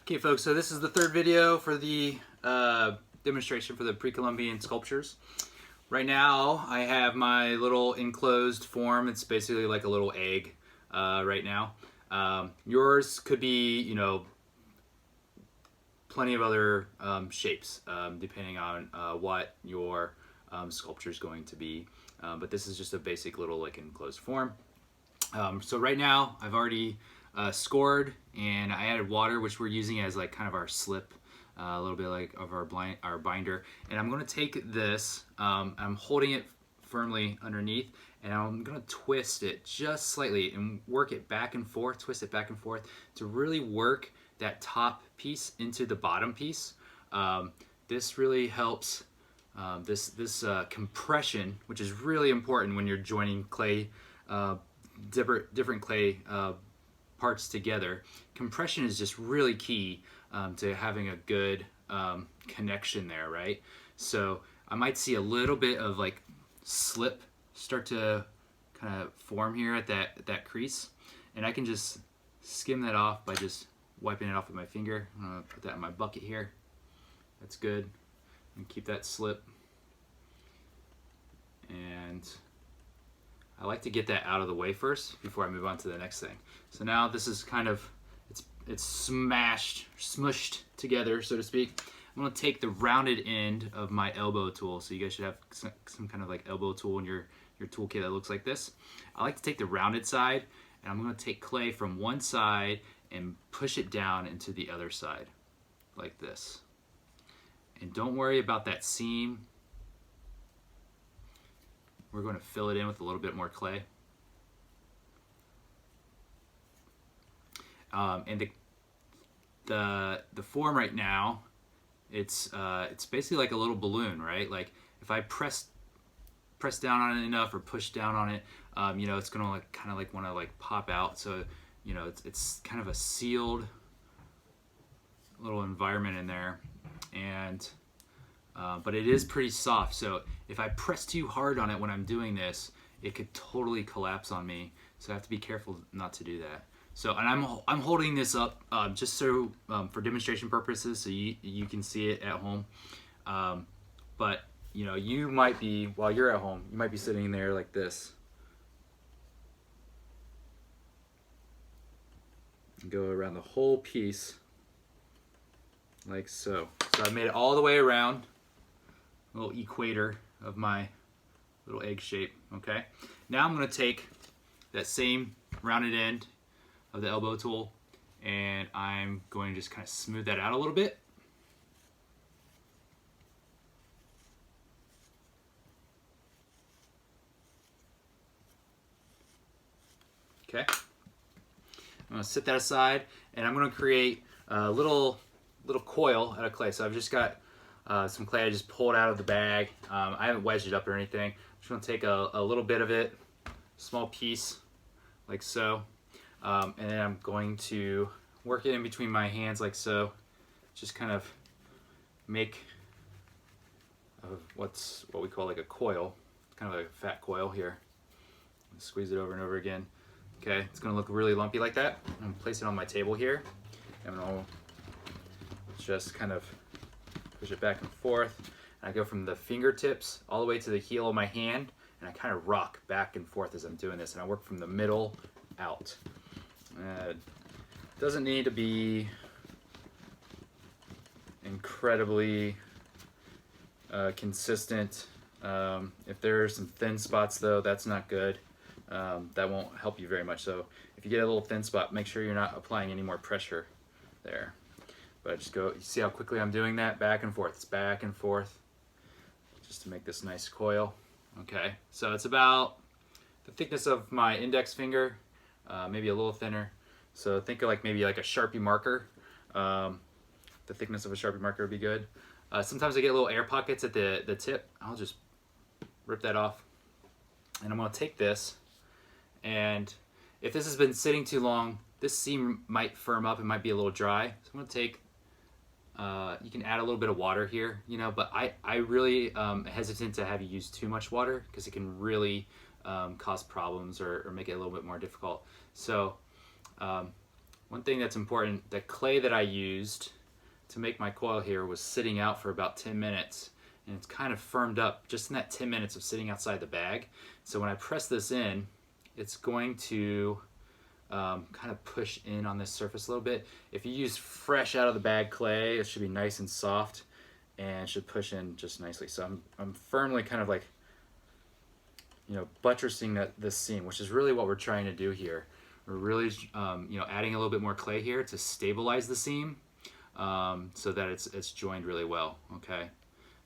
Okay folks, so this is the third video for the demonstration for the Pre-Columbian sculptures. Right now I have my little enclosed form. It's basically like a little egg right now. Yours could be, you know, plenty of other shapes depending on what your sculpture is going to be. But this is just a basic little like enclosed form. So right now I've already scored, and I added water, which we're using as like kind of our slip, a little bit like of our binder. And I'm going to take this, I'm holding it firmly underneath, and I'm going to twist it just slightly and work it back and forth, twist it back and forth to really work that top piece into the bottom piece. This really helps this compression, which is really important when you're joining clay, different clay parts together. Compression is just really key to having a good connection there, right? So I might see a little bit of like slip start to kind of form here at that crease, and I can just skim that off by just wiping it off with my finger. I'm gonna put that in my bucket here. That's good. And keep that slip. And I like to get that out of the way first before I move on to the next thing. So now this is kind of, it's smushed together, so to speak. I'm gonna take the rounded end of my elbow tool. So you guys should have some kind of like elbow tool in your toolkit that looks like this. I like to take the rounded side, and I'm gonna take clay from one side and push it down into the other side, like this. And don't worry about that seam. We're going to fill it in with a little bit more clay. And the form right now, it's basically like a little balloon, right? Like if I press down on it enough or push down on it, you know, it's gonna like kind of like want to like pop out. So you know, it's kind of a sealed little environment in there, and but it is pretty soft. So if I press too hard on it when I'm doing this, it could totally collapse on me. So I have to be careful not to do that. So, and I'm holding this up just so for demonstration purposes, so you can see it at home. But you know, you might be, while you're at home, you might be sitting there like this. And go around the whole piece like so. So I made it all the way around, a little equator of my little egg shape, okay? Now I'm gonna take that same rounded end of the elbow tool, and I'm going to just kind of smooth that out a little bit. Okay, I'm gonna set that aside, and I'm gonna create a little coil out of clay. So I've just got some clay I just pulled out of the bag. I haven't wedged it up or anything. I'm just gonna take a little bit of it, small piece, like so, and then I'm going to work it in between my hands like so. Just kind of make what we call like a coil, kind of like a fat coil here. Squeeze it over and over again. Okay, it's gonna look really lumpy like that. I'm gonna place it on my table here. I'm gonna just kind of push it back and forth. And I go from the fingertips all the way to the heel of my hand, and I kind of rock back and forth as I'm doing this, and I work from the middle out. It doesn't need to be incredibly consistent. If there are some thin spots though, that's not good. That won't help you very much. So if you get a little thin spot, make sure you're not applying any more pressure there. But just go, you see how quickly I'm doing that? Back and forth, it's back and forth, just to make this nice coil. Okay, so it's about the thickness of my index finger, maybe a little thinner. So think of like maybe like a Sharpie marker. The thickness of a Sharpie marker would be good. Sometimes I get little air pockets at the tip. I'll just rip that off. And I'm gonna take this, and if this has been sitting too long, this seam might firm up, it might be a little dry. So I'm gonna take, you can add a little bit of water here, you know, but I really hesitant to have you use too much water because it can really cause problems or make it a little bit more difficult. So one thing that's important, the clay that I used to make my coil here was sitting out for about 10 minutes, and it's kind of firmed up just in that 10 minutes of sitting outside the bag. So when I press this in, it's going to kind of push in on this surface a little bit. If you use fresh out of the bag clay, it should be nice and soft and should push in just nicely. So I'm firmly kind of like, you know, buttressing this seam, which is really what we're trying to do here. We're really, you know, adding a little bit more clay here to stabilize the seam so that it's joined really well. Okay,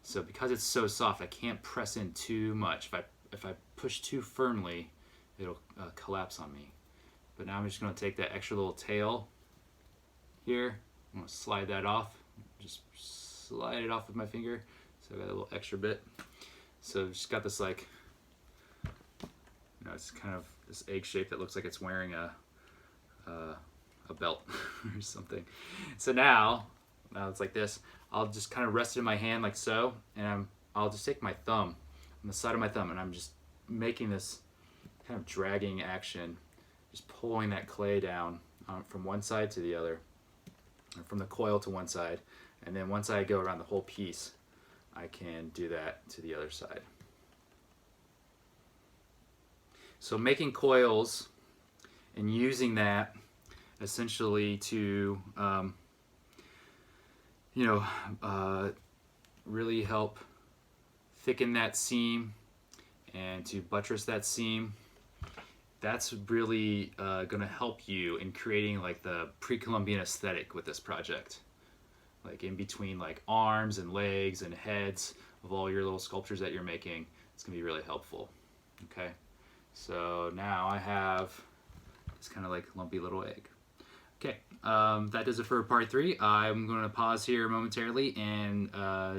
so because it's so soft, I can't press in too much. If I push too firmly, it'll collapse on me. But now I'm just going to take that extra little tail here. I'm going to slide that off. Just slide it off with my finger. So I got a little extra bit. So I've just got this like, you know, it's kind of this egg shape that looks like it's wearing a belt or something. So now it's like this. I'll just kind of rest it in my hand like so, and I'll just take my thumb on the side of my thumb, and I'm just making this kind of dragging action, just pulling that clay down from one side to the other, or from the coil to one side, and then once I go around the whole piece, I can do that to the other side. So making coils and using that essentially to you know, really help thicken that seam and to buttress that seam, that's really going to help you in creating like the Pre-Columbian aesthetic with this project. Like in between like arms and legs and heads of all your little sculptures that you're making, it's going to be really helpful. Okay, so now I have this kind of like lumpy little egg. Okay, that does it for part 3. I'm going to pause here momentarily and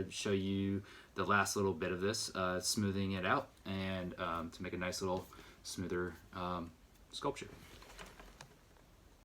show you the last little bit of this, smoothing it out and to make a nice little smoother sculpture.